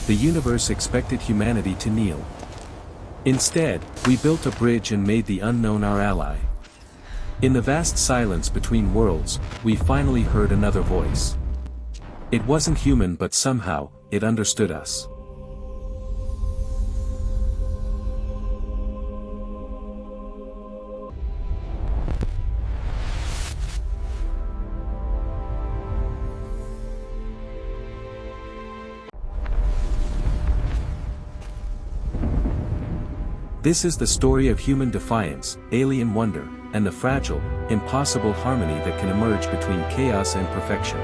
The universe expected humanity to kneel. Instead, we built a bridge and made the unknown our ally. In the vast silence between worlds, we finally heard another voice. It wasn't human, but somehow, it understood us. This is the story of human defiance, alien wonder, and the fragile, impossible harmony that can emerge between chaos and perfection.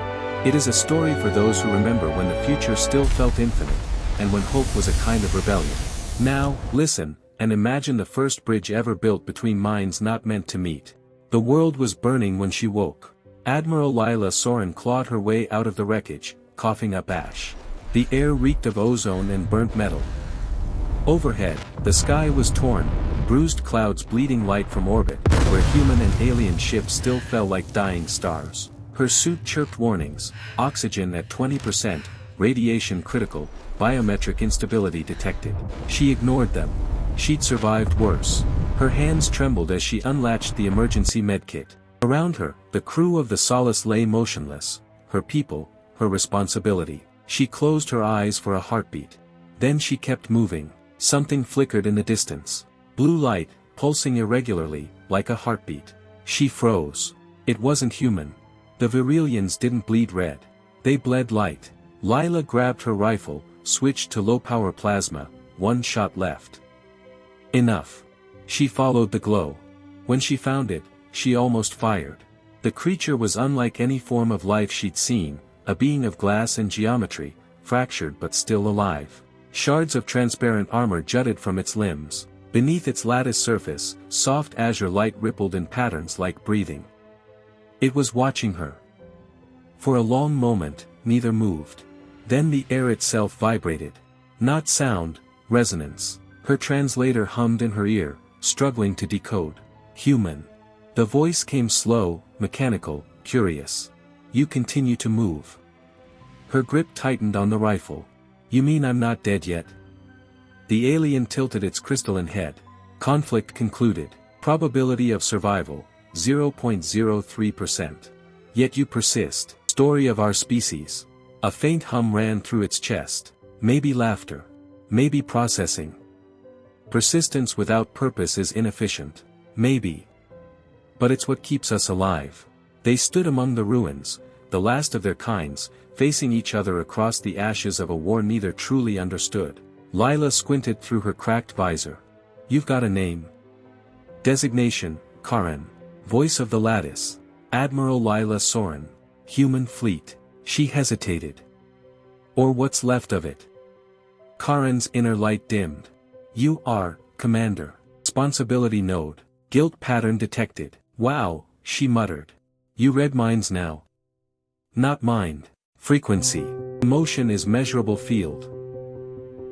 It is a story for those who remember when the future still felt infinite, and when hope was a kind of rebellion. Now, listen, and imagine the first bridge ever built between minds not meant to meet. The world was burning when she woke. Admiral Lila Soren clawed her way out of the wreckage, coughing up ash. The air reeked of ozone and burnt metal. Overhead, the sky was torn, bruised clouds bleeding light from orbit, where human and alien ships still fell like dying stars. Her suit chirped warnings: oxygen at 20%, radiation critical, biometric instability detected. She ignored them. She'd survived worse. Her hands trembled as she unlatched the emergency medkit. Around her, the crew of the Solace lay motionless, her people, her responsibility. She closed her eyes for a heartbeat. Then she kept moving. Something flickered in the distance. Blue light, pulsing irregularly, like a heartbeat. She froze. It wasn't human. The Virilians didn't bleed red. They bled light. Lila grabbed her rifle, switched to low-power plasma, one shot left. Enough. She followed the glow. When she found it, she almost fired. The creature was unlike any form of life she'd seen, a being of glass and geometry, fractured but still alive. Shards of transparent armor jutted from its limbs. Beneath its lattice surface, soft azure light rippled in patterns like breathing. It was watching her. For a long moment, neither moved. Then the air itself vibrated. Not sound, resonance. Her translator hummed in her ear, struggling to decode. Human. The voice came slow, mechanical, curious. You continue to move. Her grip tightened on the rifle. You mean I'm not dead yet? The alien tilted its crystalline head. Conflict concluded. Probability of survival, 0.03%. Yet you persist. Story of our species. A faint hum ran through its chest. Maybe laughter. Maybe processing. Persistence without purpose is inefficient. Maybe. But it's what keeps us alive. They stood among the ruins, the last of their kinds, facing each other across the ashes of a war neither truly understood. Lila squinted through her cracked visor. You've got a name. Designation, Karen. Voice of the lattice. Admiral Lila Soren. Human fleet. She hesitated. Or what's left of it? Karen's inner light dimmed. You are, Commander. Responsibility node. Guilt pattern detected. Wow, she muttered. You read minds now. Not mind. Frequency. Emotion is measurable field.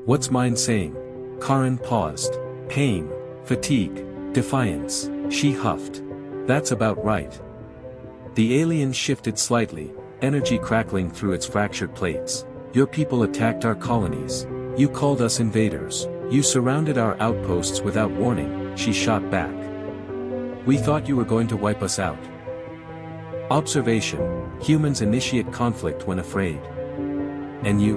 What's mind saying? Karen paused. Pain, fatigue, defiance. She huffed. That's about right. The alien shifted slightly, energy crackling through its fractured plates. Your people attacked our colonies. You called us invaders. You surrounded our outposts without warning, she shot back. We thought you were going to wipe us out. Observation. Humans initiate conflict when afraid. And you?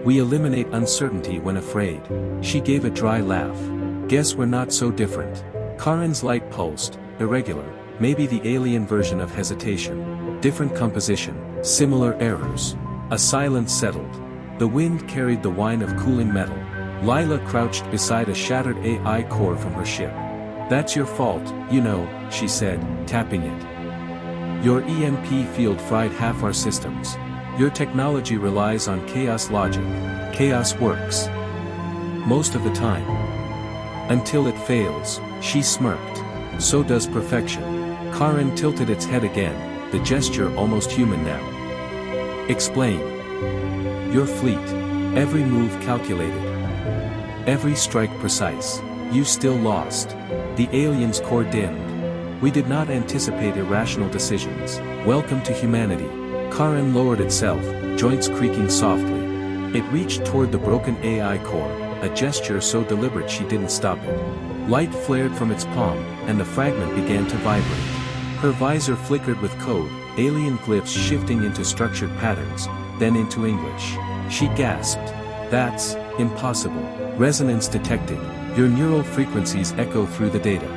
We eliminate uncertainty when afraid. She gave a dry laugh. Guess we're not so different. Karen's light pulsed, irregular, maybe the alien version of hesitation. Different composition, similar errors. A silence settled. The wind carried the whine of cooling metal. Lila crouched beside a shattered AI core from her ship. That's your fault, you know, she said, tapping it. Your EMP field fried half our systems. Your technology relies on chaos logic. Chaos works. Most of the time. Until it fails, she smirked. So does perfection. Karen tilted its head again, the gesture almost human now. Explain. Your fleet. Every move calculated. Every strike precise. You still lost. The alien's core dimmed. We did not anticipate irrational decisions. Welcome to humanity. Karen lowered itself, joints creaking softly. It reached toward the broken AI core, a gesture so deliberate she didn't stop it. Light flared from its palm, and the fragment began to vibrate. Her visor flickered with code, alien glyphs shifting into structured patterns, then into English. She gasped. That's impossible. Resonance detected. Your neural frequencies echo through the data.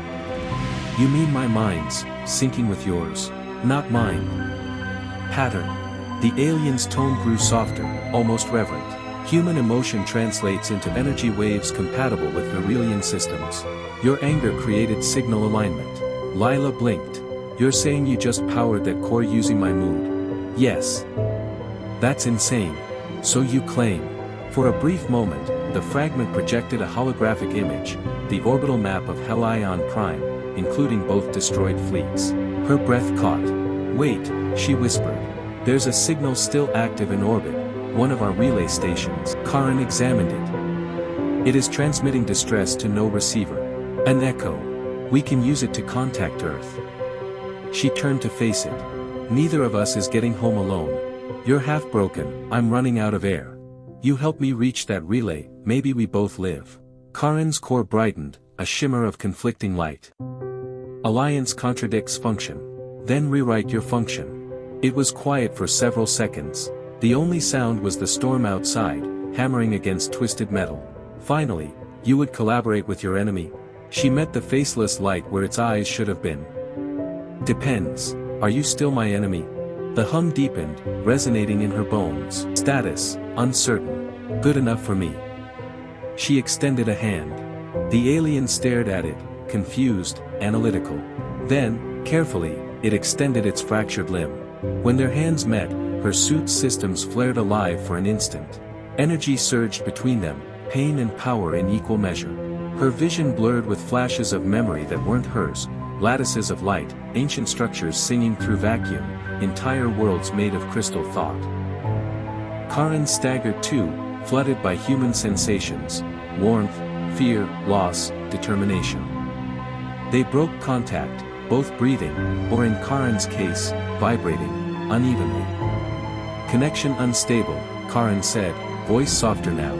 You mean my mind's syncing with yours, not mine. Pattern. The alien's tone grew softer, almost reverent. Human emotion translates into energy waves compatible with Aurelian systems. Your anger created signal alignment. Lila blinked. You're saying you just powered that core using my mood? Yes. That's insane. So you claim. For a brief moment, the fragment projected a holographic image, the orbital map of Helion Prime, including both destroyed fleets. Her breath caught. Wait, she whispered. There's a signal still active in orbit, one of our relay stations. Karen examined it. It is transmitting distress to no receiver. An echo. We can use it to contact Earth. She turned to face it. Neither of us is getting home alone. You're half broken, I'm running out of air. You help me reach that relay, maybe we both live. Karen's core brightened, a shimmer of conflicting light. Alliance contradicts function. Then rewrite your function. It was quiet for several seconds. The only sound was the storm outside, hammering against twisted metal. Finally, you would collaborate with your enemy? She met the faceless light where its eyes should have been. Depends. Are you still my enemy? The hum deepened, resonating in her bones. Status, uncertain. Good enough for me. She extended a hand. The alien stared at it, confused, analytical. Then, carefully, it extended its fractured limb. When their hands met, her suit's systems flared alive for an instant. Energy surged between them, pain and power in equal measure. Her vision blurred with flashes of memory that weren't hers, lattices of light, ancient structures singing through vacuum, entire worlds made of crystal thought. Karen staggered too, flooded by human sensations, warmth, fear, loss, determination. They broke contact, both breathing, or in Karen's case, vibrating, unevenly. Connection unstable, Karen said, voice softer now.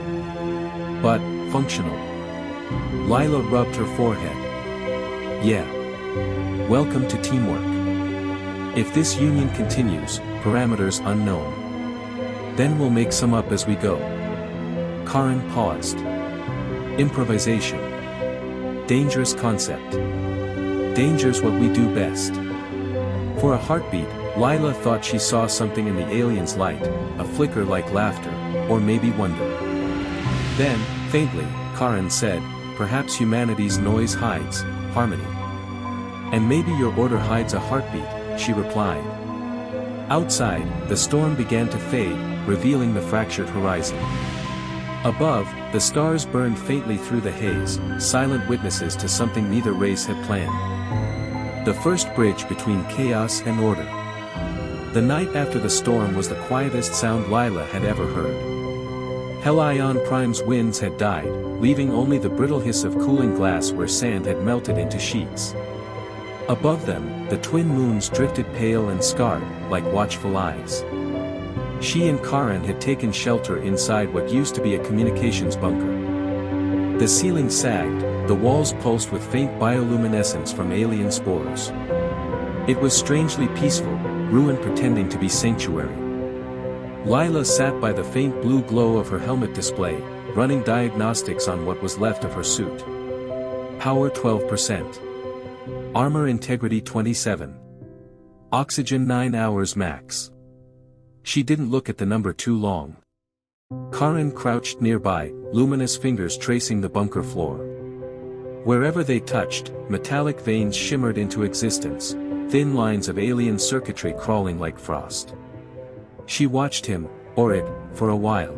But, functional. Lila rubbed her forehead. Yeah. Welcome to teamwork. If this union continues, parameters unknown. Then we'll make some up as we go. Karen paused. Improvisation. Dangerous concept. Danger's what we do best. For a heartbeat, Lila thought she saw something in the alien's light, a flicker like laughter, or maybe wonder. Then, faintly, Karen said, perhaps humanity's noise hides harmony. And maybe your order hides a heartbeat, she replied. Outside, the storm began to fade, revealing the fractured horizon. Above, the stars burned faintly through the haze, silent witnesses to something neither race had planned. The first bridge between chaos and order. The night after the storm was the quietest sound Lila had ever heard. Helion Prime's winds had died, leaving only the brittle hiss of cooling glass where sand had melted into sheets. Above them, the twin moons drifted pale and scarred, like watchful eyes. She and Karen had taken shelter inside what used to be a communications bunker. The ceiling sagged, the walls pulsed with faint bioluminescence from alien spores. It was strangely peaceful, ruin pretending to be sanctuary. Lila sat by the faint blue glow of her helmet display, running diagnostics on what was left of her suit. Power 12%. Armor integrity 27. Oxygen 9 hours max. She didn't look at the number too long. Karen crouched nearby, luminous fingers tracing the bunker floor. Wherever they touched, metallic veins shimmered into existence, thin lines of alien circuitry crawling like frost. She watched him, or it, for a while.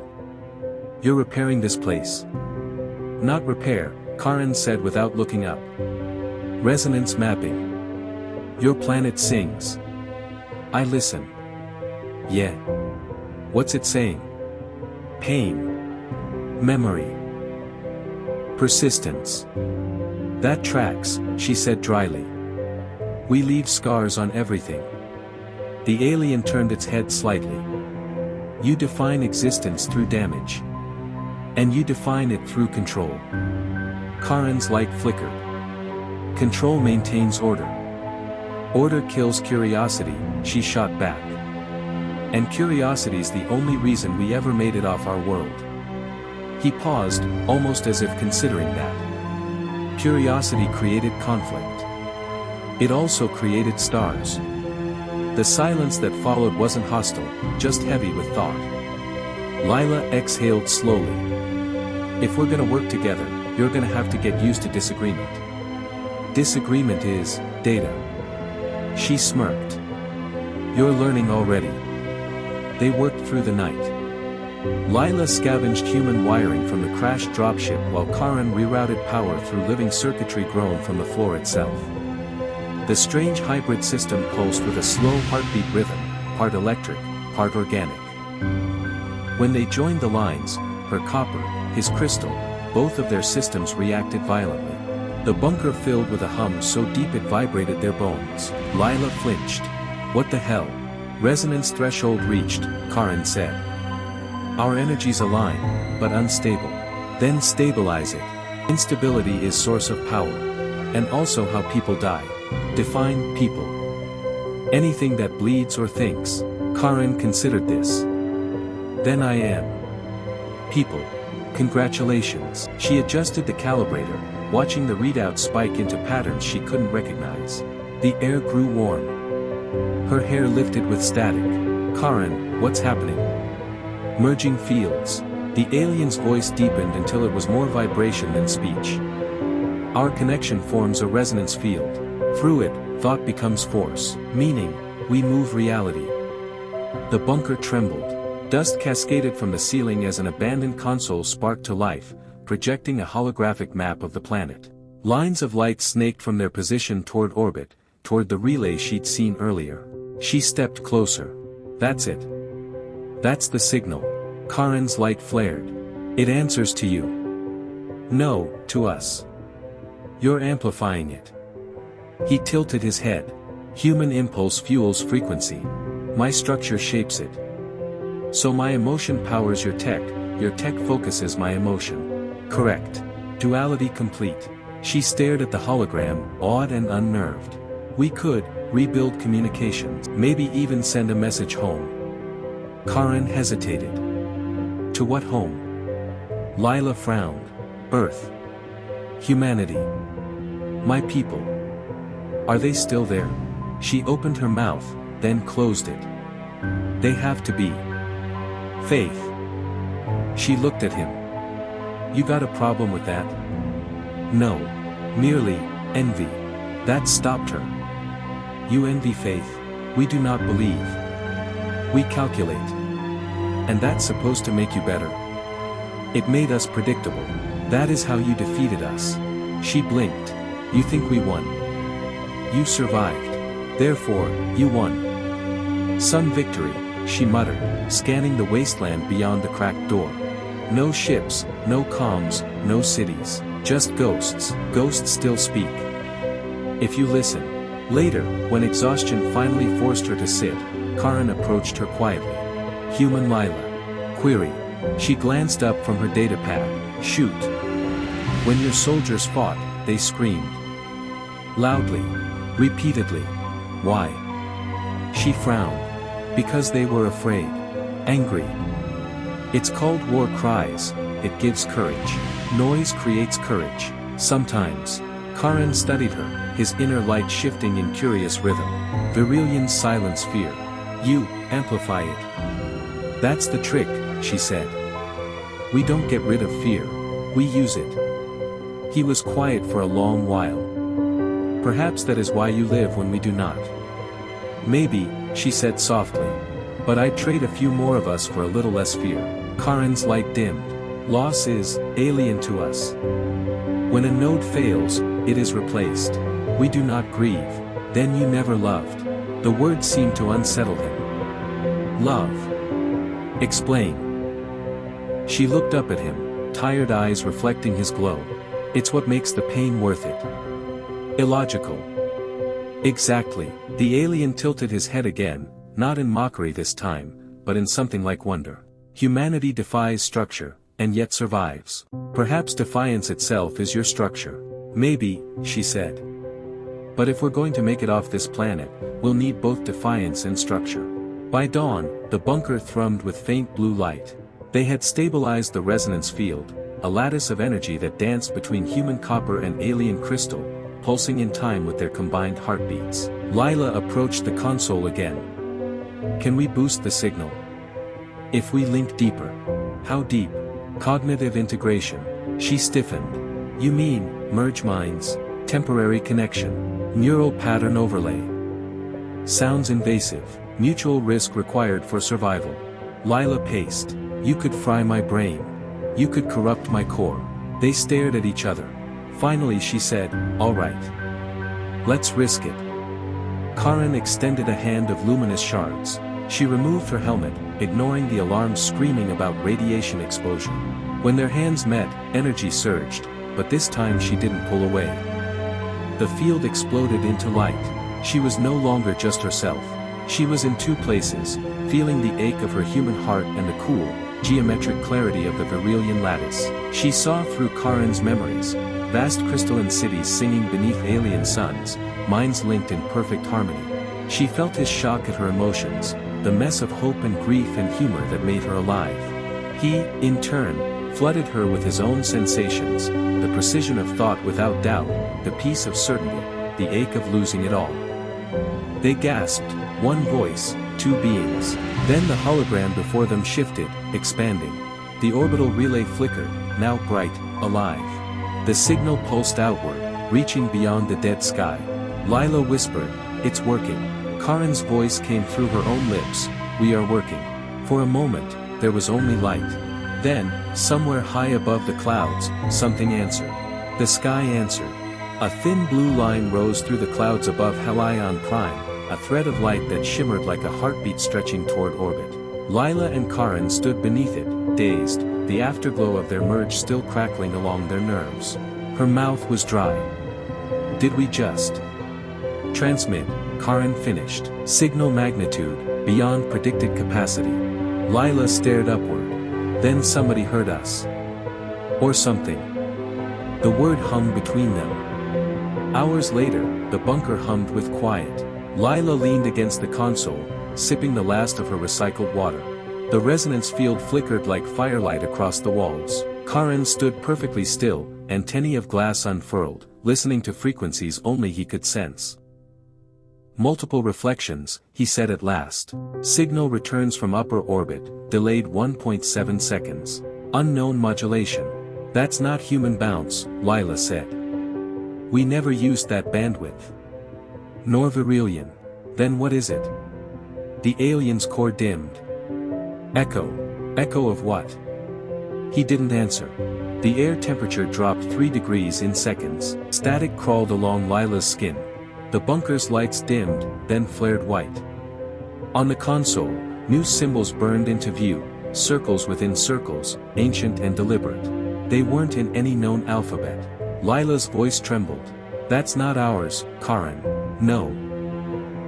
You're repairing this place. Not repair, Karen said without looking up. Resonance mapping. Your planet sings. I listen. Yeah. What's it saying? Pain. Memory. Persistence. That tracks, she said dryly. We leave scars on everything. The alien turned its head slightly. You define existence through damage. And you define it through control. Karen's light flickered. Control maintains order. Order kills curiosity, she shot back. And curiosity's the only reason we ever made it off our world. He paused, almost as if considering that. Curiosity created conflict. It also created stars. The silence that followed wasn't hostile, just heavy with thought. Lila exhaled slowly. If we're gonna work together, you're gonna have to get used to disagreement. Disagreement is data. She smirked. You're learning already. They worked through the night. Lila scavenged human wiring from the crashed dropship while Karen rerouted power through living circuitry grown from the floor itself. The strange hybrid system pulsed with a slow heartbeat rhythm, part electric, part organic. When they joined the lines, her copper, his crystal, both of their systems reacted violently. The bunker filled with a hum so deep it vibrated their bones. Lila flinched. What the hell? Resonance threshold reached, Karen said. Our energies align, but unstable. Then stabilize it. Instability is source of power. And also how people die. Define people. Anything that bleeds or thinks. Karen considered this. Then I am. People. Congratulations. She adjusted the calibrator, watching the readout spike into patterns she couldn't recognize. The air grew warm. Her hair lifted with static. Karen, what's happening? Merging fields. The alien's voice deepened until it was more vibration than speech. Our connection forms a resonance field. Through it, thought becomes force, meaning, we move reality. The bunker trembled. Dust cascaded from the ceiling as an abandoned console sparked to life, projecting a holographic map of the planet. Lines of light snaked from their position toward orbit, toward the relay she'd seen earlier. She stepped closer. That's it. That's the signal. Karen's light flared. It answers to you. No, to us. You're amplifying it. He tilted his head. Human impulse fuels frequency. My structure shapes it. So my emotion powers your tech focuses my emotion. Correct. Duality complete. She stared at the hologram, awed and unnerved. We could rebuild communications, maybe even send a message home. Karen hesitated. To what home? Lila frowned. Earth. Humanity. My people. Are they still there? She opened her mouth, then closed it. They have to be. Faith. She looked at him. You got a problem with that? No. Merely, envy. That stopped her. You envy faith. We do not believe. We calculate. And that's supposed to make you better. It made us predictable. That is how you defeated us. She blinked. You think we won? You survived. Therefore, you won. Some victory, she muttered, scanning the wasteland beyond the cracked door. No ships, no comms, no cities. Just ghosts. Ghosts still speak. If you listen. Later, when exhaustion finally forced her to sit, Karen approached her quietly. Human Lila. Query. She glanced up from her datapad. Shoot. When your soldiers fought, they screamed. Loudly. Repeatedly. Why? She frowned. Because they were afraid. Angry. It's called war cries. It gives courage. Noise creates courage. Sometimes. Karen studied her, his inner light shifting in curious rhythm. Virilian's silence fear. You amplify it. That's the trick, she said. We don't get rid of fear. We use it. He was quiet for a long while. Perhaps that is why you live when we do not. Maybe, she said softly. But I'd trade a few more of us for a little less fear. Karen's light dimmed. Loss is alien to us. When a node fails, it is replaced. We do not grieve. Then you never loved. The word seemed to unsettle him. Love. Explain. She looked up at him, tired eyes reflecting his glow. It's what makes the pain worth it. Illogical. Exactly. The alien tilted his head again, not in mockery this time, but in something like wonder. Humanity defies structure, and yet survives. Perhaps defiance itself is your structure. Maybe, she said. But if we're going to make it off this planet, we'll need both defiance and structure. By dawn, the bunker thrummed with faint blue light. They had stabilized the resonance field, a lattice of energy that danced between human copper and alien crystal, pulsing in time with their combined heartbeats. Lila approached the console again. Can we boost the signal? If we link deeper. How deep? Cognitive integration. She stiffened. You mean, merge minds? Temporary connection. Neural pattern overlay. Sounds invasive. Mutual risk required for survival. Lila paced. You could fry my brain. You could corrupt my core. They stared at each other. Finally she said, all right. Let's risk it. Karen extended a hand of luminous shards. She removed her helmet, ignoring the alarms screaming about radiation exposure. When their hands met, energy surged, but this time she didn't pull away. The field exploded into light. She was no longer just herself. She was in two places, feeling the ache of her human heart and the cool, geometric clarity of the Verilian lattice. She saw through Karen's memories, vast crystalline cities singing beneath alien suns, minds linked in perfect harmony. She felt his shock at her emotions, the mess of hope and grief and humor that made her alive. He, in turn, flooded her with his own sensations, the precision of thought without doubt, the peace of certainty, the ache of losing it all. They gasped, one voice, two beings. Then the hologram before them shifted, expanding. The orbital relay flickered, now bright, alive. The signal pulsed outward, reaching beyond the dead sky. Lila whispered, it's working. Karen's voice came through her own lips, we are working. For a moment, there was only light. Then, somewhere high above the clouds, something answered. The sky answered. A thin blue line rose through the clouds above Halion Prime, a thread of light that shimmered like a heartbeat stretching toward orbit. Lila and Karen stood beneath it, dazed, the afterglow of their merge still crackling along their nerves. Her mouth was dry. Did we just transmit? Karen finished. Signal magnitude, beyond predicted capacity. Lila stared upward. Then somebody heard us. Or something. The word hummed between them. Hours later, the bunker hummed with quiet. Lila leaned against the console, sipping the last of her recycled water. The resonance field flickered like firelight across the walls. Karen stood perfectly still, antennae of glass unfurled, listening to frequencies only he could sense. Multiple reflections, he said at last. Signal returns from upper orbit, delayed 1.7 seconds. Unknown modulation. That's not human bounce, Lila said. We never used that bandwidth. Nor Verilian. Then what is it? The alien's core dimmed. Echo. Echo of what? He didn't answer. The air temperature dropped 3 degrees in seconds. Static crawled along Lila's skin. The bunker's lights dimmed, then flared white. On the console, new symbols burned into view, circles within circles, ancient and deliberate. They weren't in any known alphabet. Lila's voice trembled. That's not ours, Karen. No.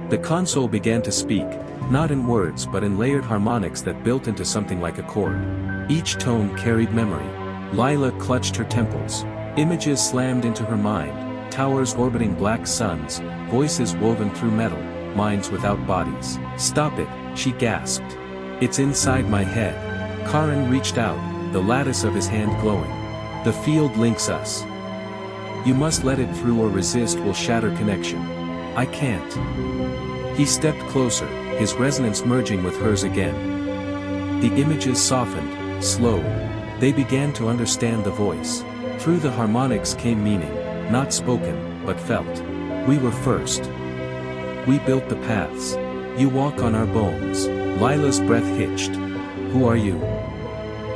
The console began to speak, not in words but in layered harmonics that built into something like a chord. Each tone carried memory. Lila clutched her temples. Images slammed into her mind. Towers orbiting black suns, voices woven through metal, minds without bodies. Stop it, she gasped. It's inside my head. Karen reached out, the lattice of his hand glowing. The field links us. You must let it through or resist will shatter connection. I can't. He stepped closer, his resonance merging with hers again. The images softened, slowed. They began to understand the voice. Through the harmonics came meaning. Not spoken, but felt. We were first. We built the paths. You walk on our bones. Lila's breath hitched. Who are you?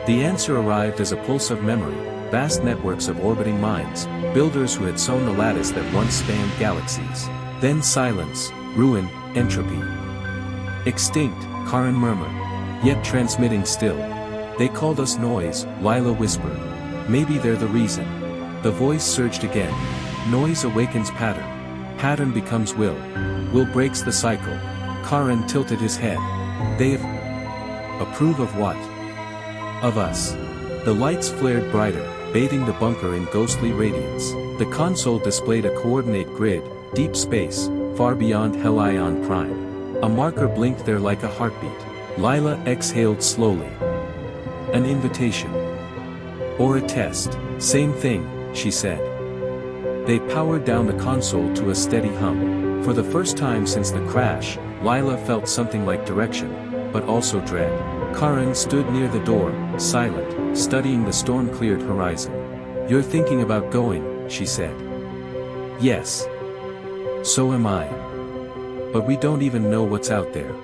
The answer arrived as a pulse of memory, vast networks of orbiting minds, builders who had sown the lattice that once spanned galaxies. Then silence, ruin, entropy. Extinct, Karen murmured. Yet transmitting still. They called us noise, Lila whispered. Maybe they're the reason. The voice surged again. Noise awakens pattern. Pattern becomes will. Will breaks the cycle. Karen tilted his head. They've Approve of what? Of us. The lights flared brighter, bathing the bunker in ghostly radiance. The console displayed a coordinate grid, deep space, far beyond Helion Prime. A marker blinked there like a heartbeat. Lila exhaled slowly. An invitation. Or a test. Same thing, she said. They powered down the console to a steady hum. For the first time since the crash, Lila felt something like direction, but also dread. Karen stood near the door, silent, studying the storm-cleared horizon. You're thinking about going, she said. Yes. So am I. But we don't even know what's out there.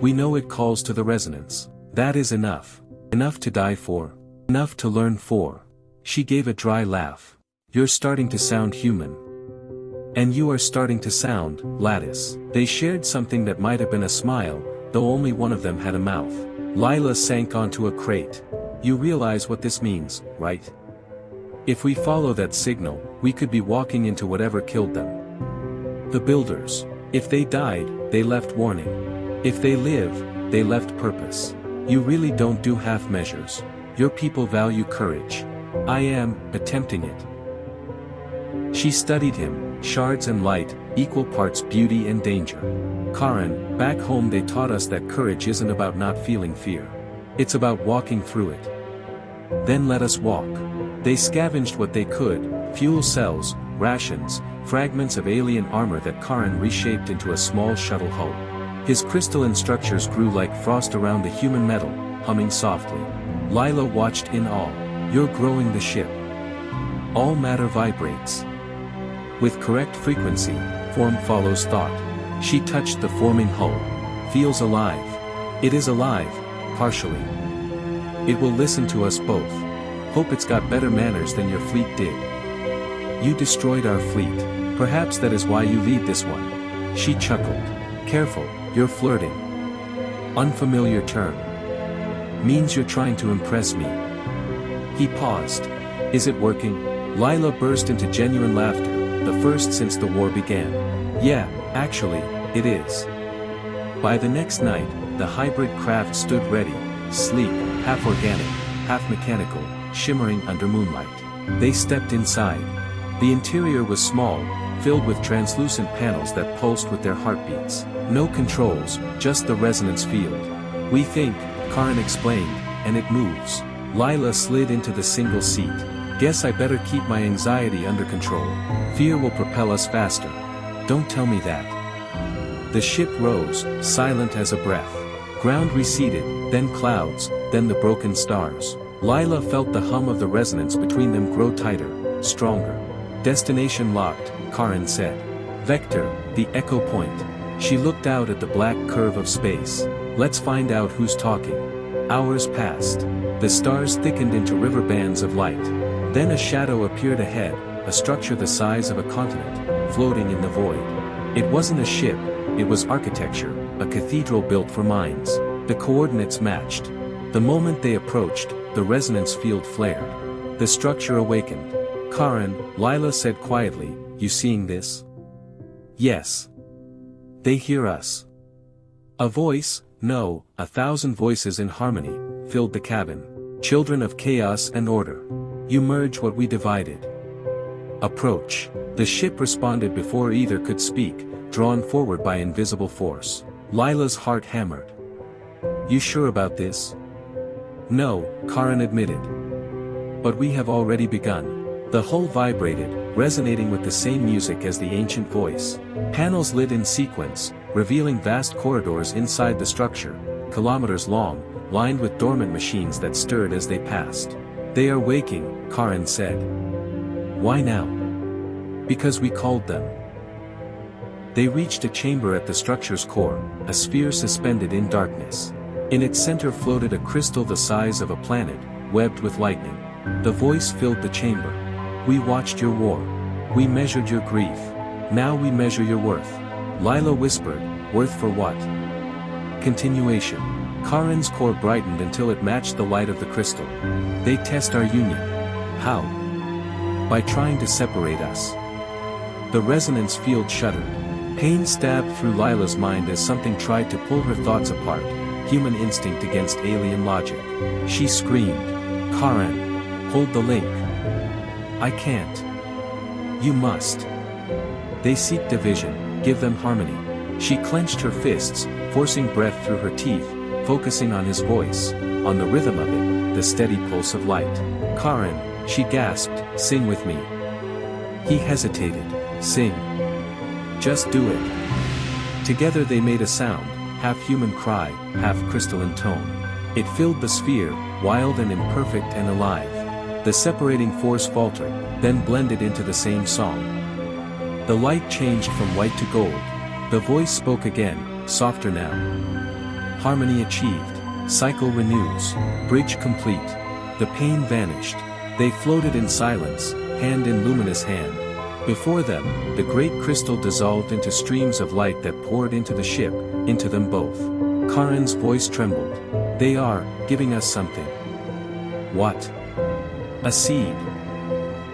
We know it calls to the resonance. That is enough. Enough to die for. Enough to learn for. She gave a dry laugh. You're starting to sound human. And you are starting to sound, Lattice. They shared something that might have been a smile, though only one of them had a mouth. Lila sank onto a crate. You realize what this means, right? If we follow that signal, we could be walking into whatever killed them. The builders. If they died, they left warning. If they live, they left purpose. You really don't do half measures. Your people value courage. I am attempting it. She studied him, shards and light, equal parts beauty and danger. Karen, back home they taught us that courage isn't about not feeling fear. It's about walking through it. Then let us walk. They scavenged what they could, fuel cells, rations, fragments of alien armor that Karen reshaped into a small shuttle hull. His crystalline structures grew like frost around the human metal, humming softly. Lila watched in awe. You're growing the ship. All matter vibrates. With correct frequency, form follows thought. She touched the forming hull. Feels alive. It is alive, partially. It will listen to us both. Hope it's got better manners than your fleet did. You destroyed our fleet. Perhaps that is why you lead this one. She chuckled. Careful, you're flirting. Unfamiliar term. Means you're trying to impress me. He paused. Is it working? Lila burst into genuine laughter, the first since the war began. Yeah, actually, it is. By the next night, the hybrid craft stood ready, sleek, half organic, half mechanical, shimmering under moonlight. They stepped inside. The interior was small, filled with translucent panels that pulsed with their heartbeats. No controls, just the resonance field. We think, Karen explained, and it moves. Lila slid into the single seat. Guess I better keep my anxiety under control. Fear will propel us faster. Don't tell me that. The ship rose, silent as a breath. Ground receded, then clouds, then the broken stars. Lila felt the hum of the resonance between them grow tighter, stronger. Destination locked, Karen said. Vector, the echo point. She looked out at the black curve of space. Let's find out who's talking. Hours passed. The stars thickened into river bands of light. Then a shadow appeared ahead, a structure the size of a continent, floating in the void. It wasn't a ship, it was architecture, a cathedral built for minds. The coordinates matched. The moment they approached, the resonance field flared. The structure awakened. Karen, Lila said quietly, you seeing this? Yes. They hear us. A voice, no, 1,000 voices in harmony, filled the cabin. Children of chaos and order. You merge what we divided. Approach. The ship responded before either could speak, drawn forward by invisible force. Lila's heart hammered. You sure about this? No, Karen admitted. But we have already begun. The hull vibrated, resonating with the same music as the ancient voice. Panels lit in sequence, revealing vast corridors inside the structure, kilometers long, lined with dormant machines that stirred as they passed. They are waking, Karen said. Why now? Because we called them. They reached a chamber at the structure's core, a sphere suspended in darkness. In its center floated a crystal the size of a planet, webbed with lightning. The voice filled the chamber. We watched your war. We measured your grief. Now we measure your worth. Lila whispered, worth for what? Continuation. Karen's core brightened until it matched the light of the crystal. They test our union. How? By trying to separate us. The resonance field shuddered. Pain stabbed through Lila's mind as something tried to pull her thoughts apart. human instinct against alien logic. She screamed, "Karen, hold the link." "I can't." "You must." "They seek division, give them harmony." She clenched her fists, forcing breath through her teeth, focusing on his voice, on the rhythm of it, the steady pulse of light. "Karen," she gasped, "sing with me." He hesitated. "Sing. Just do it." Together they made a sound, half human cry, half crystalline tone. It filled the sphere, wild and imperfect and alive. The separating force faltered, then blended into the same song. The light changed from white to gold. The voice spoke again, softer now. Harmony achieved. Cycle renews. Bridge complete. The pain vanished. They floated in silence, hand in luminous hand. Before them, the great crystal dissolved into streams of light that poured into the ship, into them both. Karen's voice trembled. "They are giving us something." "What?" "A seed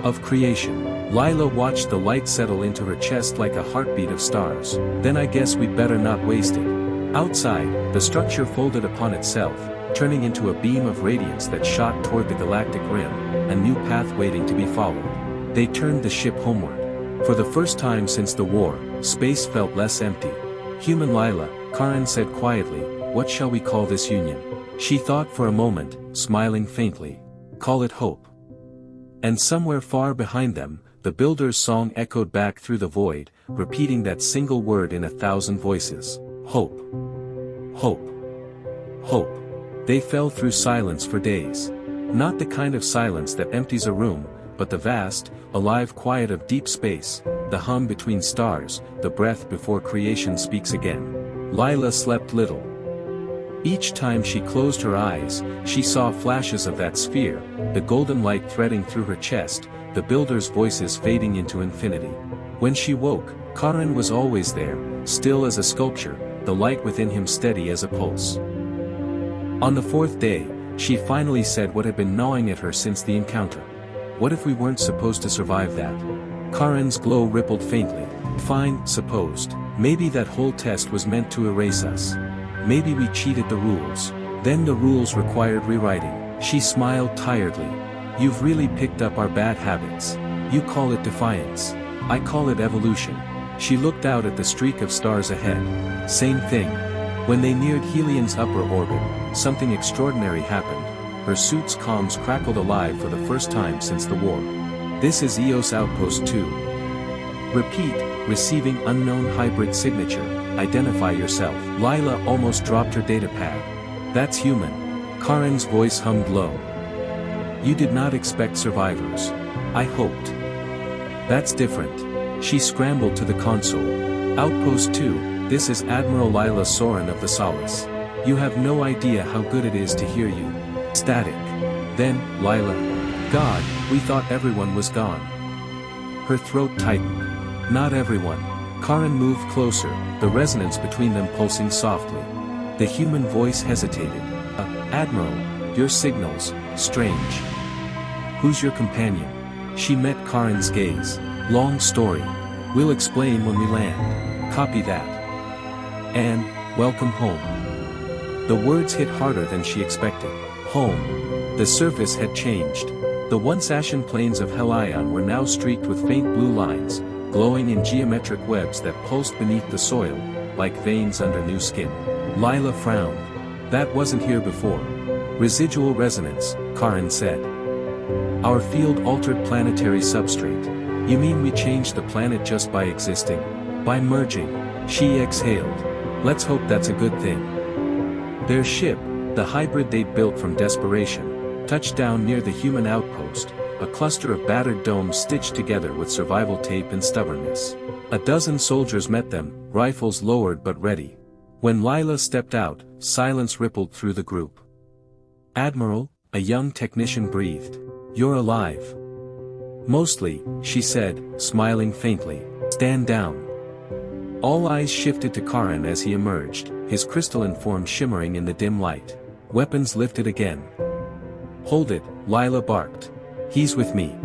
of creation." Lila watched the light settle into her chest like a heartbeat of stars. "Then I guess we'd better not waste it." Outside, the structure folded upon itself, turning into a beam of radiance that shot toward the galactic rim, a new path waiting to be followed. They turned the ship homeward. For the first time since the war, space felt less empty. "Human Lila," Karen said quietly, "what shall we call this union?" She thought for a moment, smiling faintly. "Call it hope." And somewhere far behind them, the builder's song echoed back through the void, repeating that single word in 1,000 voices. Hope. Hope. Hope. They fell through silence for days. Not the kind of silence that empties a room, but the vast, alive quiet of deep space, the hum between stars, the breath before creation speaks again. Lila slept little. Each time she closed her eyes, she saw flashes of that sphere, the golden light threading through her chest, the builder's voices fading into infinity. When she woke, Karen was always there, still as a sculpture, the light within him steady as a pulse. On the 4th day, she finally said what had been gnawing at her since the encounter. "What if we weren't supposed to survive that?" Karen's glow rippled faintly. "Fine, supposed. Maybe that whole test was meant to erase us. Maybe we cheated the rules. Then the rules required rewriting." She smiled tiredly. "You've really picked up our bad habits. You call it defiance. I call it evolution." She looked out at the streak of stars ahead. Same thing. When they neared Helion's upper orbit, something extraordinary happened. Her suit's comms crackled alive for the first time since the war. "This is EOS Outpost 2. Repeat, receiving unknown hybrid signature, identify yourself." Lila almost dropped her datapad. "That's human." Karen's voice hummed low. "You did not expect survivors. I hoped." "That's different." She scrambled to the console. "Outpost 2, this is Admiral Lila Soren of the Solace. You have no idea how good it is to hear you." Static. Then, Lila. "God, we thought everyone was gone." Her throat tightened. "Not everyone." Karen moved closer, the resonance between them pulsing softly. The human voice hesitated. "Admiral, your signals, strange. Who's your companion?" She met Karen's gaze. "Long story. We'll explain when we land." "Copy that." "And, welcome home." The words hit harder than she expected. Home. The surface had changed. The once ashen plains of Helion were now streaked with faint blue lines, glowing in geometric webs that pulsed beneath the soil, like veins under new skin. Lila frowned. "That wasn't here before." "Residual resonance," Karen said. "Our field-altered planetary substrate." "You mean we changed the planet just by existing? By merging?" She exhaled. "Let's hope that's a good thing." Their ship, the hybrid they'd built from desperation, touched down near the human outpost, a cluster of battered domes stitched together with survival tape and stubbornness. A dozen soldiers met them, rifles lowered but ready. When Lila stepped out, silence rippled through the group. "Admiral," a young technician breathed. "You're alive." "Mostly," she said, smiling faintly. "Stand down." All eyes shifted to Karen as he emerged, his crystalline form shimmering in the dim light. Weapons lifted again. "Hold it," Lila barked. "He's with me."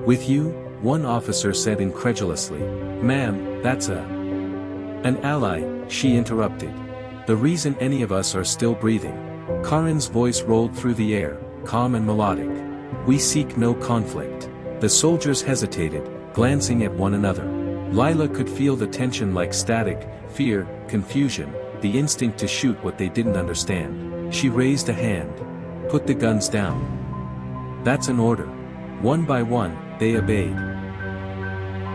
"With you?" one officer said incredulously. "Ma'am, that's an ally," she interrupted. The reason any of us are still breathing. Karen's voice rolled through the air, calm and melodic. We seek no conflict. The soldiers hesitated, glancing at one another. Lila could feel the tension like static, fear, confusion, the instinct to shoot what they didn't understand. She raised a hand. Put the guns down. That's an order. One by one, they obeyed.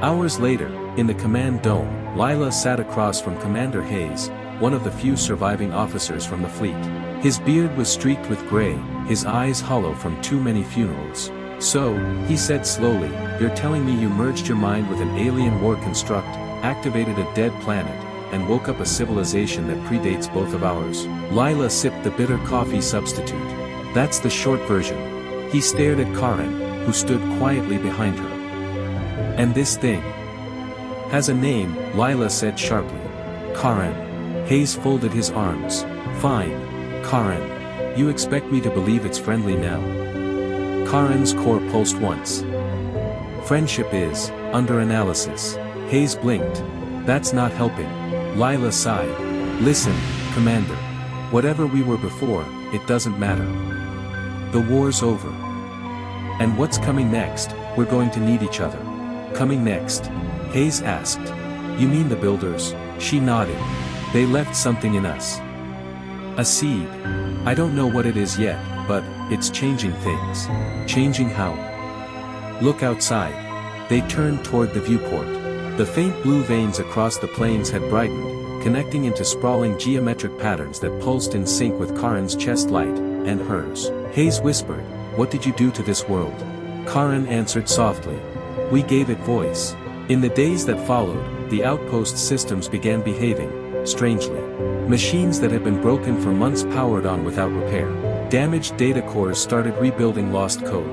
Hours later, in the command dome, Lila sat across from Commander Hayes, one of the few surviving officers from the fleet. His beard was streaked with gray, his eyes hollow from too many funerals. So, he said slowly, you're telling me you merged your mind with an alien war construct, activated a dead planet, and woke up a civilization that predates both of ours? Lila sipped the bitter coffee substitute. That's the short version. He stared at Karen, who stood quietly behind her. And this thing has a name, Lila said sharply. Karen. Hayes folded his arms. Fine. Karen. You expect me to believe it's friendly now? Karen's core pulsed once. Friendship is, under analysis. Hayes blinked. That's not helping. Lila sighed. Listen, Commander. Whatever we were before, it doesn't matter. The war's over. And what's coming next? We're going to need each other. Coming next? Hayes asked. You mean the builders? She nodded. They left something in us. A seed. I don't know what it is yet, but it's changing things. Changing how? Look outside. They turned toward the viewport. The faint blue veins across the plains had brightened, connecting into sprawling geometric patterns that pulsed in sync with Karen's chest light, and hers. Hayes whispered, what did you do to this world? Karen answered softly. We gave it voice. In the days that followed, the outpost systems began behaving, strangely. Machines that had been broken for months powered on without repair. Damaged data cores started rebuilding lost code.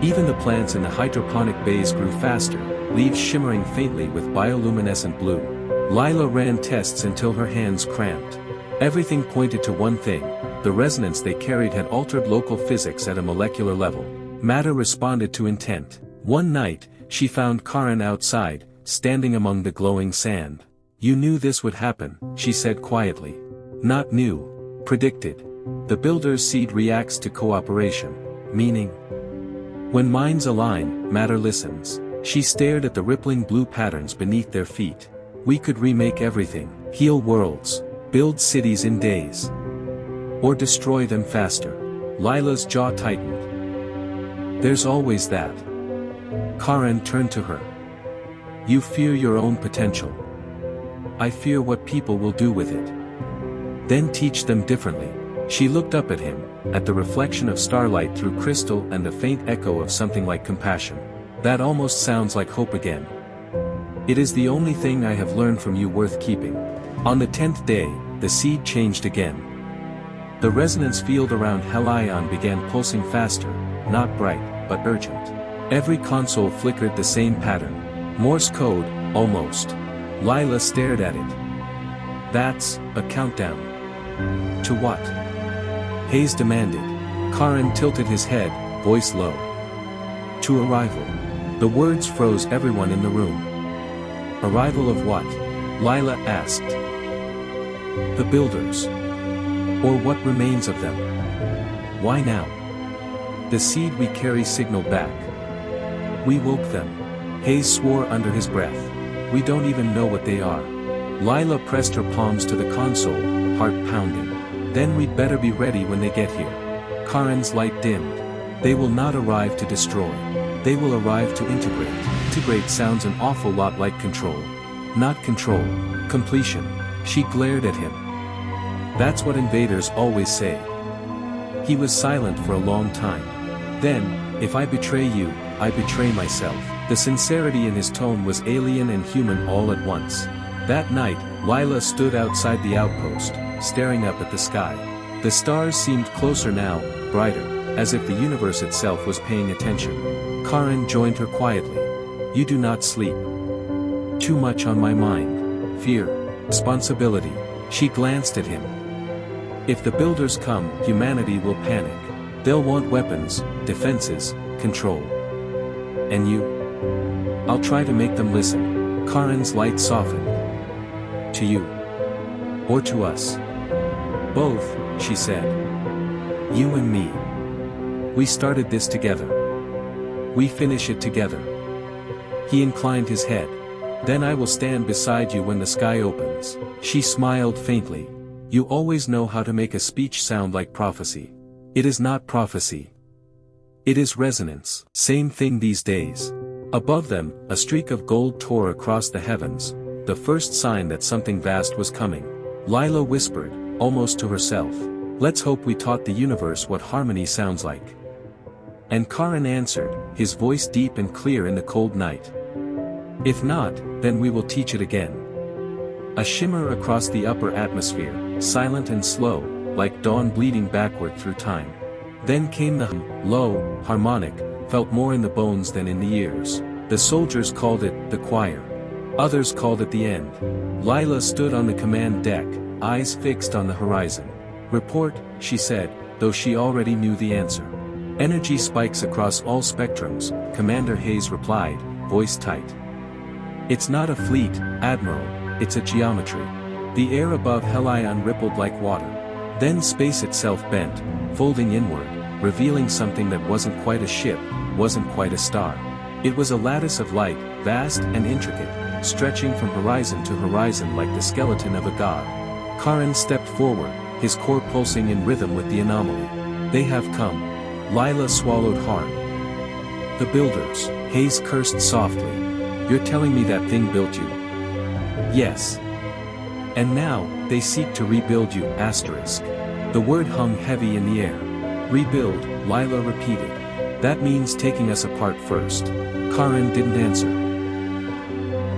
Even the plants in the hydroponic bays grew faster, leaves shimmering faintly with bioluminescent blue. Lila ran tests until her hands cramped. Everything pointed to one thing: the resonance they carried had altered local physics at a molecular level. Matter responded to intent. One night, she found Karen outside, standing among the glowing sand. You knew this would happen, she said quietly. Not knew. Predicted. The builder's seed reacts to cooperation. Meaning? When minds align, matter listens. She stared at the rippling blue patterns beneath their feet. We could remake everything, heal worlds, build cities in days. Or destroy them faster. Lila's jaw tightened. There's always that. Karen turned to her. You fear your own potential. I fear what people will do with it. Then teach them differently. She looked up at him, at the reflection of starlight through crystal and the faint echo of something like compassion. That almost sounds like hope again. It is the only thing I have learned from you worth keeping. On the 10th day, the seed changed again. The resonance field around Helion began pulsing faster, not bright, but urgent. Every console flickered the same pattern. Morse code, almost. Lila stared at it. That's a countdown. To what? Hayes demanded. Karen tilted his head, voice low. To arrival. The words froze everyone in the room. Arrival of what? Lila asked. The builders. Or what remains of them. Why now? The seed we carry signaled back. We woke them. Hayes swore under his breath. We don't even know what they are. Lila pressed her palms to the console, heart pounding. Then we'd better be ready when they get here. Karen's light dimmed. They will not arrive to destroy. They will arrive to integrate. Integrate sounds an awful lot like control. Not control. Completion. She glared at him. That's what invaders always say. He was silent for a long time. Then, if I betray you, I betray myself. The sincerity in his tone was alien and human all at once. That night, Lila stood outside the outpost, staring up at the sky. The stars seemed closer now, brighter, as if the universe itself was paying attention. Karen joined her quietly. You do not sleep. Too much on my mind. Fear. Responsibility. She glanced at him. If the builders come, humanity will panic. They'll want weapons, defenses, control. And you? I'll try to make them listen. Karen's light softened. To you. Or to us. Both, she said. You and me. We started this together. We finish it together. He inclined his head. Then I will stand beside you when the sky opens. She smiled faintly. You always know how to make a speech sound like prophecy. It is not prophecy. It is resonance. Same thing these days. Above them, a streak of gold tore across the heavens, the first sign that something vast was coming. Lila whispered, almost to herself. Let's hope we taught the universe what harmony sounds like. And Karan answered, his voice deep and clear in the cold night. If not, then we will teach it again. A shimmer across the upper atmosphere, silent and slow, like dawn bleeding backward through time. Then came the hum, low, harmonic, felt more in the bones than in the ears. The soldiers called it the choir. Others called it the end. Lila stood on the command deck, eyes fixed on the horizon. Report, she said, though she already knew the answer. Energy spikes across all spectrums, Commander Hayes replied, voice tight. It's not a fleet, Admiral, it's a geometry. The air above Helion rippled like water. Then space itself bent, folding inward, revealing something that wasn't quite a ship, wasn't quite a star. It was a lattice of light, vast and intricate, stretching from horizon to horizon like the skeleton of a god. Karan stepped forward, his core pulsing in rhythm with the anomaly. They have come. Lila swallowed hard. The builders, Hayes cursed softly. You're telling me that thing built you? Yes. And now, they seek to rebuild you, asterisk. The word hung heavy in the air. Rebuild, Lila repeated. That means taking us apart first. Karan didn't answer.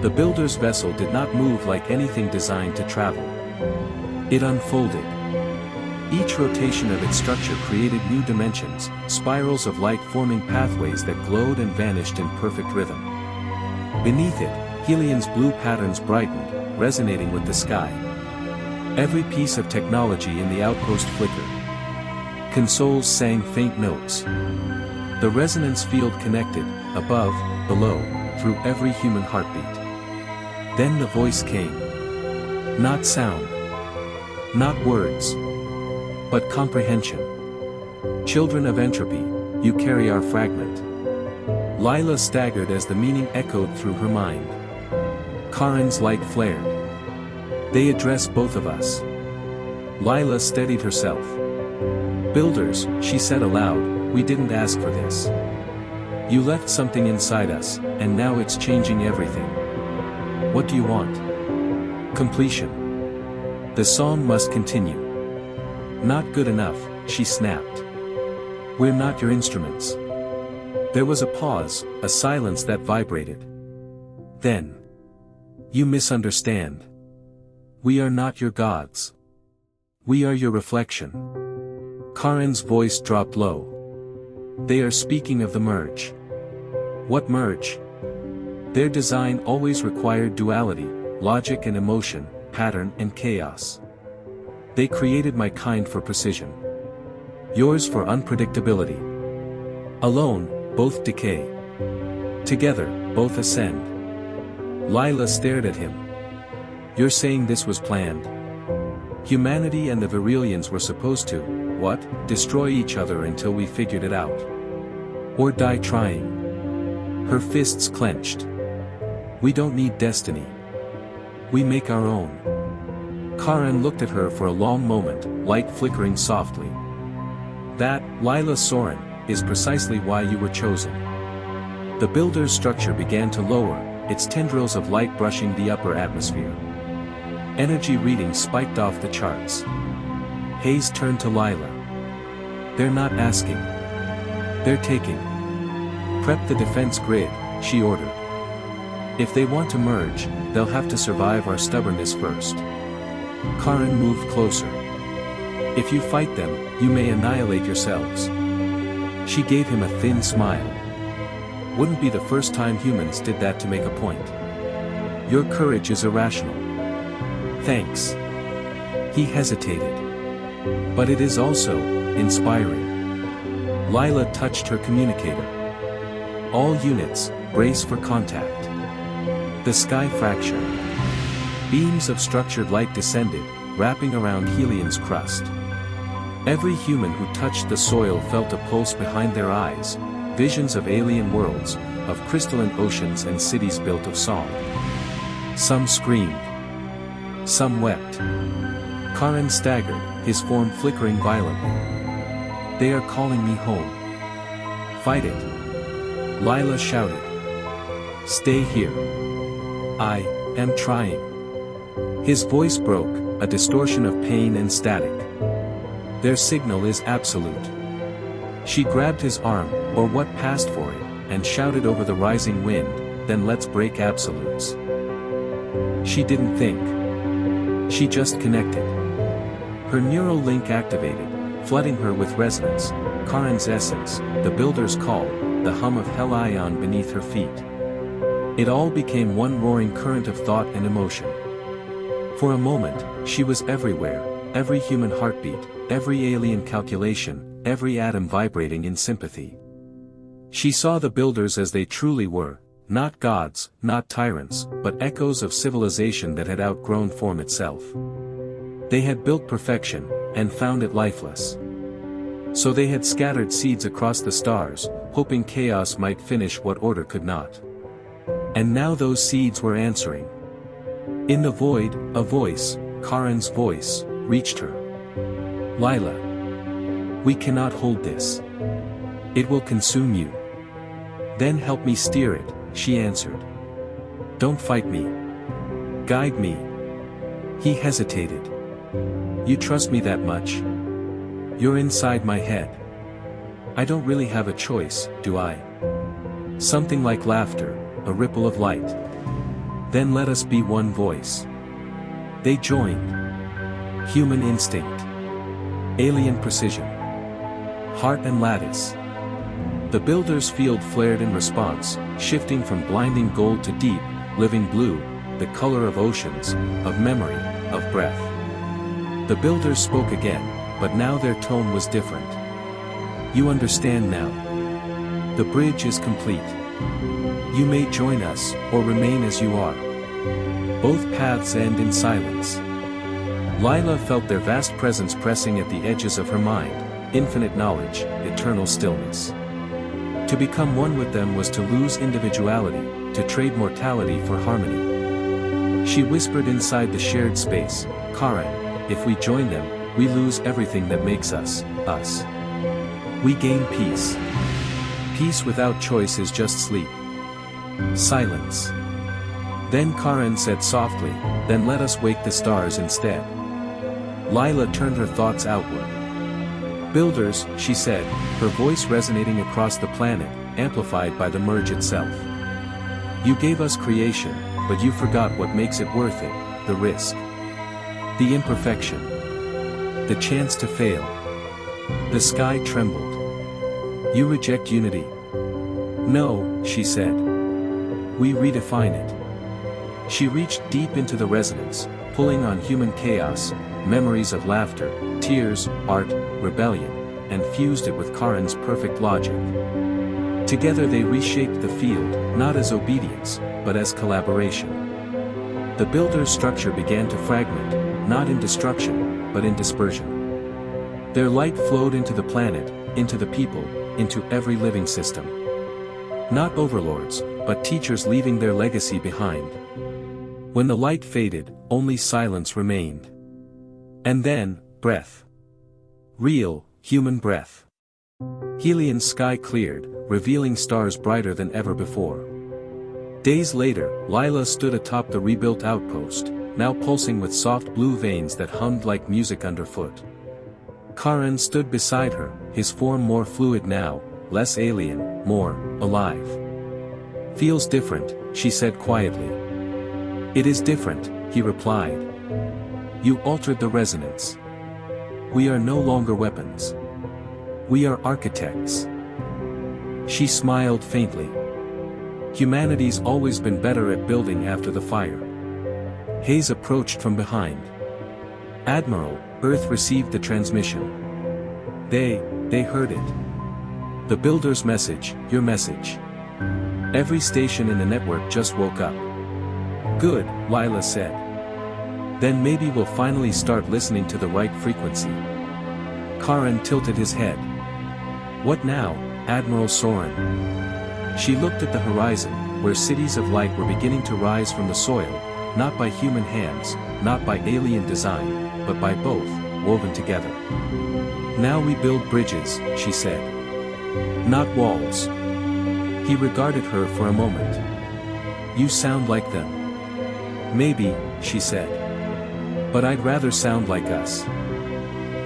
The builder's vessel did not move like anything designed to travel. It unfolded. Each rotation of its structure created new dimensions, spirals of light forming pathways that glowed and vanished in perfect rhythm. Beneath it, Helion's blue patterns brightened, resonating with the sky. Every piece of technology in the outpost flickered. Consoles sang faint notes. The resonance field connected, above, below, through every human heartbeat. Then the voice came. Not sound. Not words. But comprehension. Children of entropy, you carry our fragment. Lila staggered as the meaning echoed through her mind. Karan's light flared. They address both of us. Lila steadied herself. Builders, she said aloud, we didn't ask for this. You left something inside us, and now it's changing everything. What do you want? Completion. The song must continue. Not good enough, she snapped. We're not your instruments. There was a pause, a silence that vibrated. Then. You misunderstand. We are not your gods. We are your reflection. Karan's voice dropped low. They are speaking of the merge. What merge? Their design always required duality, logic and emotion, pattern and chaos. They created my kind for precision. Yours for unpredictability. Alone, both decay. Together, both ascend. Lila stared at him. You're saying this was planned? Humanity and the Virilians were supposed to, what, destroy each other until we figured it out? Or die trying? Her fists clenched. We don't need destiny. We make our own. Karan looked at her for a long moment, light flickering softly. That, Lila Soren, is precisely why you were chosen. The builder's structure began to lower, its tendrils of light brushing the upper atmosphere. Energy readings spiked off the charts. Hayes turned to Lila. They're not asking. They're taking. Prep the defense grid, she ordered. If they want to merge, they'll have to survive our stubbornness first. Karan moved closer. If you fight them, you may annihilate yourselves. She gave him a thin smile. Wouldn't be the first time humans did that to make a point. Your courage is irrational. Thanks. He hesitated. But it is also inspiring. Lila touched her communicator. All units, brace for contact. The sky fractured. Beams of structured light descended, wrapping around Helian's crust. Every human who touched the soil felt a pulse behind their eyes, visions of alien worlds, of crystalline oceans and cities built of song. Some screamed. Some wept. Karen staggered, his form flickering violently. "They are calling me home." "Fight it!" Lila shouted. "Stay here. I am trying." His voice broke, a distortion of pain and static. "Their signal is absolute." She grabbed his arm, or what passed for it, and shouted over the rising wind, "Then let's break absolutes." She didn't think. She just connected. Her neural link activated, flooding her with resonance, Karen's essence, the builder's call, the hum of hell ion beneath her feet. It all became one roaring current of thought and emotion. For a moment, she was everywhere, every human heartbeat, every alien calculation, every atom vibrating in sympathy. She saw the builders as they truly were, not gods, not tyrants, but echoes of civilization that had outgrown form itself. They had built perfection, and found it lifeless. So they had scattered seeds across the stars, hoping chaos might finish what order could not. And now those seeds were answering. In the void, a voice, Karen's voice, reached her. "Lila. We cannot hold this. It will consume you." "Then help me steer it," she answered. "Don't fight me. Guide me." He hesitated. "You trust me that much? You're inside my head. I don't really have a choice, do I?" Something like laughter, a ripple of light. "Then let us be one voice." They joined. Human instinct. Alien precision. Heart and lattice. The builder's field flared in response, shifting from blinding gold to deep, living blue, the color of oceans, of memory, of breath. The builders spoke again, but now their tone was different. "You understand now. The bridge is complete. You may join us, or remain as you are. Both paths end in silence." Lila felt their vast presence pressing at the edges of her mind, infinite knowledge, eternal stillness. To become one with them was to lose individuality, to trade mortality for harmony. She whispered inside the shared space, "Karen, if we join them, we lose everything that makes us, us. We gain peace. Peace without choice is just sleep." Silence. Then Karen said softly, "Then let us wake the stars instead." Lila turned her thoughts outward. "Builders," she said, her voice resonating across the planet, amplified by the merge itself. "You gave us creation, but you forgot what makes it worth it, the risk. The imperfection. The chance to fail." The sky trembled. "You reject unity." "No," she said. "We redefine it." She reached deep into the resonance, pulling on human chaos, memories of laughter, tears, art, rebellion, and fused it with Karen's perfect logic. Together they reshaped the field, not as obedience, but as collaboration. The builder's structure began to fragment, not in destruction, but in dispersion. Their light flowed into the planet, into the people, into every living system. Not overlords, but teachers leaving their legacy behind. When the light faded, only silence remained. And then, breath. Real, human breath. Helian's sky cleared, revealing stars brighter than ever before. Days later, Lila stood atop the rebuilt outpost, now pulsing with soft blue veins that hummed like music underfoot. Karen stood beside her, his form more fluid now, less alien, more alive. "Feels different," she said quietly. "It is different," he replied. "You altered the resonance. We are no longer weapons. We are architects." She smiled faintly. "Humanity's always been better at building after the fire." Hayes approached from behind. "Admiral, Earth received the transmission. They heard it. The builder's message, your message. Every station in the network just woke up." "Good," Lila said. Then maybe we'll finally start listening to the right frequency. Karen tilted his head. What now, Admiral Soren? She looked at the horizon, where cities of light were beginning to rise from the soil, not by human hands, not by alien design, but by both, woven together. Now we build bridges, she said. Not walls. He regarded her for a moment. You sound like them. Maybe, she said. But I'd rather sound like us.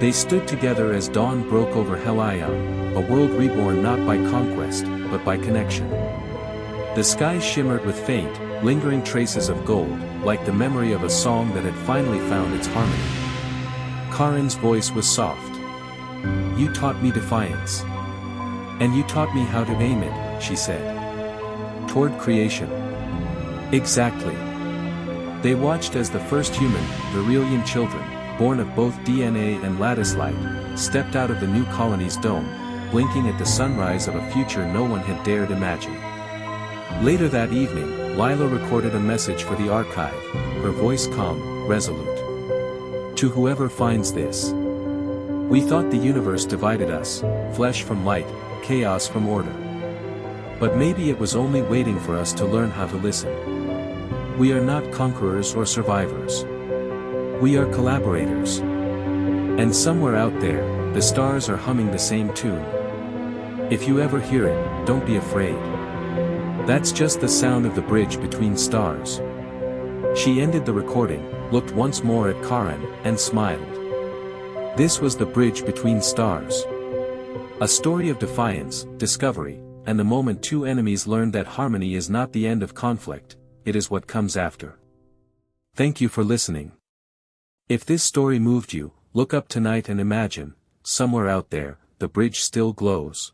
They stood together as dawn broke over Helion, a world reborn not by conquest, but by connection. The sky shimmered with faint, lingering traces of gold, like the memory of a song that had finally found its harmony. Karen's voice was soft. You taught me defiance. And you taught me how to aim it, she said. Toward creation. Exactly. They watched as the first human, Virelian children, born of both DNA and lattice light, stepped out of the new colony's dome, blinking at the sunrise of a future no one had dared imagine. Later that evening, Lila recorded a message for the archive, her voice calm, resolute. To whoever finds this. We thought the universe divided us, flesh from light, chaos from order. But maybe it was only waiting for us to learn how to listen. We are not conquerors or survivors. We are collaborators. And somewhere out there, the stars are humming the same tune. If you ever hear it, don't be afraid. That's just the sound of the bridge between stars. She ended the recording, looked once more at Karen, and smiled. This was the bridge between stars. A story of defiance, discovery, and the moment two enemies learned that harmony is not the end of conflict, it is what comes after. Thank you for listening. If this story moved you, look up tonight and imagine, somewhere out there, the bridge still glows.